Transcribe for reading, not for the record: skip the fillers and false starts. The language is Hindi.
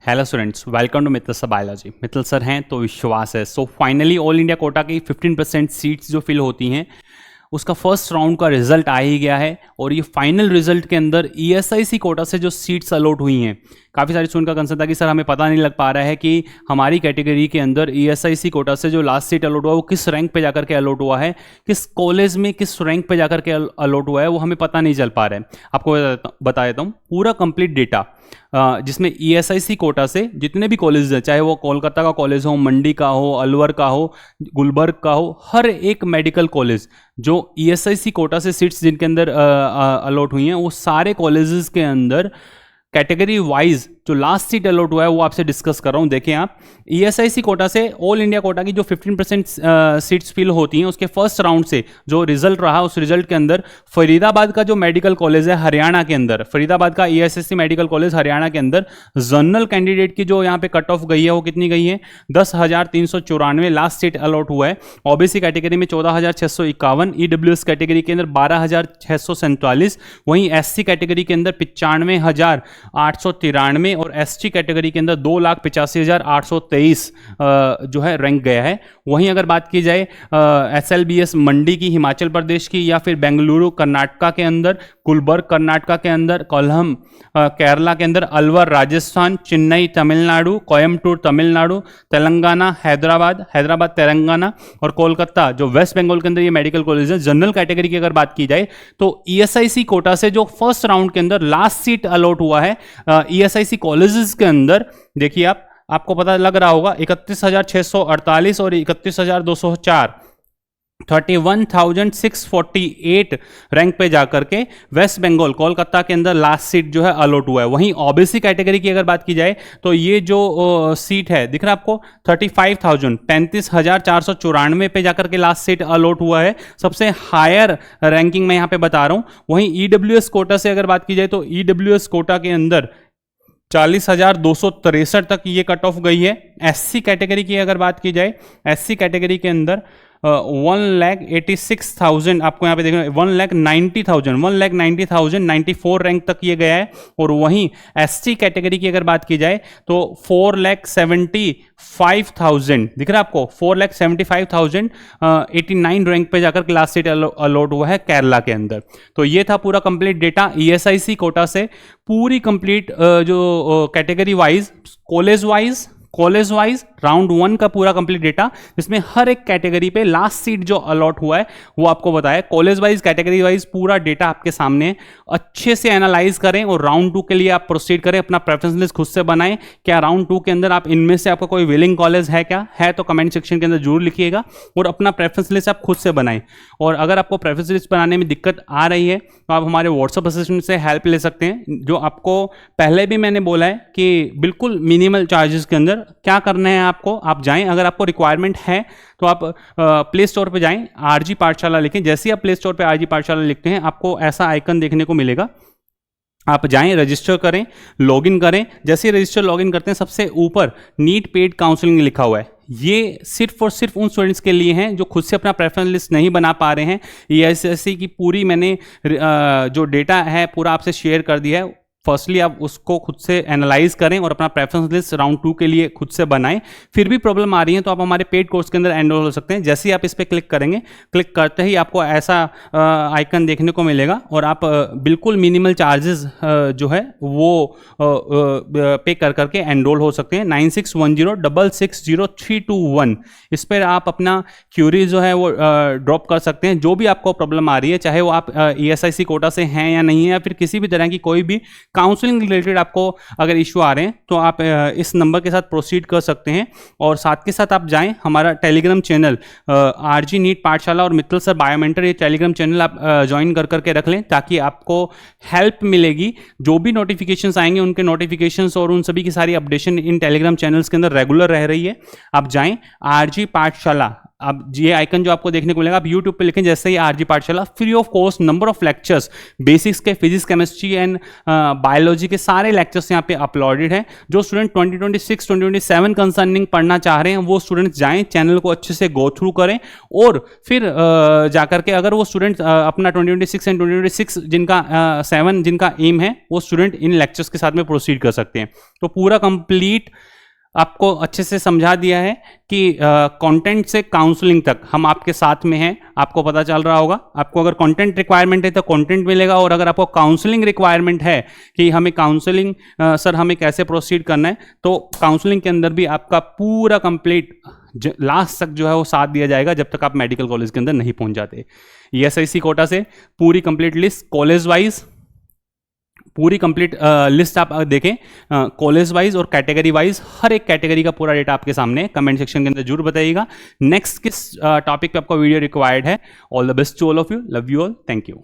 Hello students, welcome to Mittal sir biology. Mittal sir हैं तो विश्वास है। So finally all India quota की 15% सीट्स जो फिल होती हैं उसका फर्स्ट राउंड का रिजल्ट आ ही गया है। और ये फाइनल रिजल्ट के अंदर ईएसआईसी कोटा से जो सीट्स अलॉट हुई हैं, काफ़ी सारे स्टूडेंट का कंसर्न था कि सर हमें पता नहीं लग पा रहा है कि हमारी कैटेगरी के अंदर ईएसआईसी कोटा से जो लास्ट सीट अलॉट हुआ वो किस रैंक पे जाकर के अलॉट हुआ है, किस कॉलेज में किस रैंक पे जाकर के अलॉट हुआ है, वो हमें पता नहीं चल पा रहा है। आपको बता देता हूँ पूरा कंप्लीट डेटा, जिसमें ईएसआईसी कोटा से जितने भी कॉलेज हैं, चाहे वो कोलकाता का कॉलेज हो, मंडी का हो, अलवर का हो, गुलबर्ग का हो, हर एक मेडिकल कॉलेज जो ईएसआईसी कोटा से सीट्स जिनके अंदर अलॉट हुई हैं, वो सारे कॉलेजेस के अंदर कैटेगरी वाइज जो लास्ट सीट अलॉट हुआ है वो आपसे डिस्कस कर रहा हूं। देखें आप, ईएसआईसी कोटा से ऑल इंडिया कोटा की जो 15% सीट्स फिल होती हैं उसके फर्स्ट राउंड से जो रिजल्ट रहा, उस रिजल्ट के अंदर फरीदाबाद का जो मेडिकल कॉलेज है हरियाणा के अंदर, फरीदाबाद का ईएसआईसी मेडिकल कॉलेज हरियाणा के अंदर जनरल कैंडिडेट की जो यहाँ पे कट ऑफ गई है वो कितनी गई है, 10,394 लास्ट सीट अलॉट हुआ है। ओबीसी कैटेगरी में 14,651, ईडब्ल्यूएस कैटेगरी के अंदर 12,647, वहीं एससी कैटेगरी के अंदर 95,893 और एसटी कैटेगरी के अंदर 2,85,823 जो है रैंक गया है। वहीं अगर बात की जाए एसएलबीएस मंडी की, हिमाचल प्रदेश की, या फिर बेंगलुरु कर्नाटका के अंदर, गुलबर्ग कर्नाटका के अंदर, कोल्लम केरला के अंदर, अलवर राजस्थान, चेन्नई तमिलनाडु, कोयम्बटूर तमिलनाडु, तेलंगाना हैदराबाद तेलंगाना, और कोलकाता जो वेस्ट बंगाल के अंदर ये मेडिकल कॉलेज है। जनरल कैटेगरी की अगर बात की जाए तो ईएसआईसी कोटा से जो फर्स्ट राउंड के अंदर लास्ट सीट अलॉट हुआ है ईएसआईसी कॉलेजेस के अंदर, देखिए आपको पता लग रहा होगा 31,648 और 31,204, 31,648 रैंक पे जाकर के वेस्ट बंगाल कोलकाता के अंदर लास्ट सीट जो है अलॉट हुआ है। वहीं ओबीसी कैटेगरी की अगर बात की जाए तो ये जो सीट है दिख रहा है आपको 35,494 पे जाकर के लास्ट सीट अलॉट हुआ है, सबसे हायर रैंकिंग में यहाँ पे बता रहा हूँ। वहीं ईडब्ल्यूएस कोटा से अगर बात की जाए तो ईडब्ल्यूएस कोटा के अंदर 40,263 तक ये कट ऑफ गई है। एससी कैटेगरी की अगर बात की जाए, एससी कैटेगरी के अंदर 1,86,000 आपको यहाँ पे देखना, 1,90,094 रैंक तक ये गया है। और वहीं एसटी कैटेगरी की अगर बात की जाए तो 4,75,000 दिख रहा है आपको, 4,75,089 रैंक पे जाकर क्लास सीट अलॉट हुआ है केरला के अंदर। तो ये था पूरा कंप्लीट डेटा ईएसआईसी कोटा से, पूरी कंप्लीट जो category wise, college wise round 1 का पूरा कंप्लीट डेटा, जिसमें हर एक कैटेगरी पे लास्ट सीट जो अलॉट हुआ है वो आपको बताया। कॉलेज वाइज, कैटेगरी वाइज पूरा डेटा आपके सामने है। अच्छे से एनालाइज करें और राउंड 2 के लिए आप प्रोसीड करें। अपना प्रेफरेंस लिस्ट खुद से बनाएं। क्या राउंड 2 के अंदर आप इनमें से आपका कोई विलिंग कॉलेज है, क्या है तो कमेंट सेक्शन के अंदर जरूर लिखिएगा और अपना प्रेफरेंस लिस्ट आप खुद से बनाएं। और अगर आपको प्रेफरेंस लिस्ट बनाने में दिक्कत आ रही है तो आप हमारे व्हाट्सएप असिस्टेंट से हेल्प ले सकते हैं, जो आपको पहले भी मैंने बोला है कि बिल्कुल मिनिमल चार्जेस के अंदर क्या करना है आपको, आप जाएं। अगर आपको रिक्वायरमेंट है तो आप प्ले स्टोर पे जाएं, आरजी पाठशाला लिखें। जैसे ही आप प्ले स्टोर पे आरजी पाठशाला लिखते हैं आपको ऐसा आइकन देखने को मिलेगा। आप जाएं, रजिस्टर करें, लॉगिन करें। जैसे ही रजिस्टर लॉगिन करते हैं सबसे ऊपर नीट पेड काउंसलिंग लिखा हुआ है। ये सिर्फ और सिर्फ उन स्टूडेंट्स के लिए हैं जो खुद से अपना प्रेफरेंस लिस्ट नहीं बना पा रहे हैं। ईएसआईसी की पूरी मैंने जो डेटा है पूरा आपसे शेयर कर दिया है। फर्स्टली आप उसको खुद से एनालाइज करें और अपना प्रेफरेंस लिस्ट राउंड 2 के लिए खुद से बनाएं। फिर भी प्रॉब्लम आ रही है तो आप हमारे पेड कोर्स के अंदर एनरोल हो सकते हैं। जैसे ही आप इस पर क्लिक करेंगे, क्लिक करते ही आपको ऐसा आइकन देखने को मिलेगा और आप बिल्कुल मिनिमल चार्जेस जो है वो पे कर करके एनरोल हो सकते हैं। 9610660321 इस पर आप अपना क्यूरी जो है वो ड्रॉप कर सकते हैं। जो भी आपको प्रॉब्लम आ रही है, चाहे वो आप ईएसआईसी कोटा से हैं या नहीं है, या फिर किसी भी तरह की कोई भी काउंसलिंग रिलेटेड आपको अगर इश्यू आ रहे हैं तो आप इस नंबर के साथ प्रोसीड कर सकते हैं। और साथ के साथ आप जाएं हमारा टेलीग्राम चैनल आरजी नीट पाठशाला और मित्तल सर बायोमेंटर, ये टेलीग्राम चैनल आप ज्वाइन कर करके रख लें ताकि आपको हेल्प मिलेगी। जो भी नोटिफिकेशंस आएंगे उनके नोटिफिकेशंस और उन सभी की सारी अपडेशन इन टेलीग्राम चैनल्स के अंदर रेगुलर रह रही है। आप जाएं आरजी पाठशाला, अब ये आइकन जो आपको देखने को मिलेगा, आप यूट्यूब पे लिखें जैसे ही आरजी पाठशाला, free of cost number of lectures, basics के फिजिक्स केमिस्ट्री एंड बायोलॉजी के सारे लेक्चर्स यहाँ पे अपलोडेड हैं। जो स्टूडेंट 2026 2027 कंसर्निंग पढ़ना चाह रहे हैं वो स्टूडेंट जाएं, चैनल को अच्छे से गो थ्रू करें, और फिर जाकर के अगर वो स्टूडेंट अपना 2026 एंड 2026 जिनका 7 जिनका एम है वो स्टूडेंट इन लेक्चर्स के साथ में प्रोसीड कर सकते हैं। तो पूरा कंप्लीट आपको अच्छे से समझा दिया है कि कंटेंट से काउंसलिंग तक हम आपके साथ में हैं। आपको पता चल रहा होगा, आपको अगर कंटेंट रिक्वायरमेंट है तो कंटेंट मिलेगा, और अगर आपको काउंसलिंग रिक्वायरमेंट है कि हमें काउंसलिंग सर हमें कैसे प्रोसीड करना है, तो काउंसलिंग के अंदर भी आपका पूरा कंप्लीट लास्ट तक जो है वो साथ दिया जाएगा जब तक आप मेडिकल कॉलेज के अंदर नहीं पहुंच जाते। ESIC कोटा से पूरी कंप्लीट लिस्ट कॉलेज वाइज, पूरी कंप्लीट लिस्ट आप देखें कॉलेज वाइज और कैटेगरी वाइज, हर एक कैटेगरी का पूरा डेटा आपके सामने। कमेंट सेक्शन के अंदर जरूर बताइएगा नेक्स्ट किस टॉपिक पे आपका वीडियो रिक्वायर्ड है। All the best to all of you, love you all, thank you.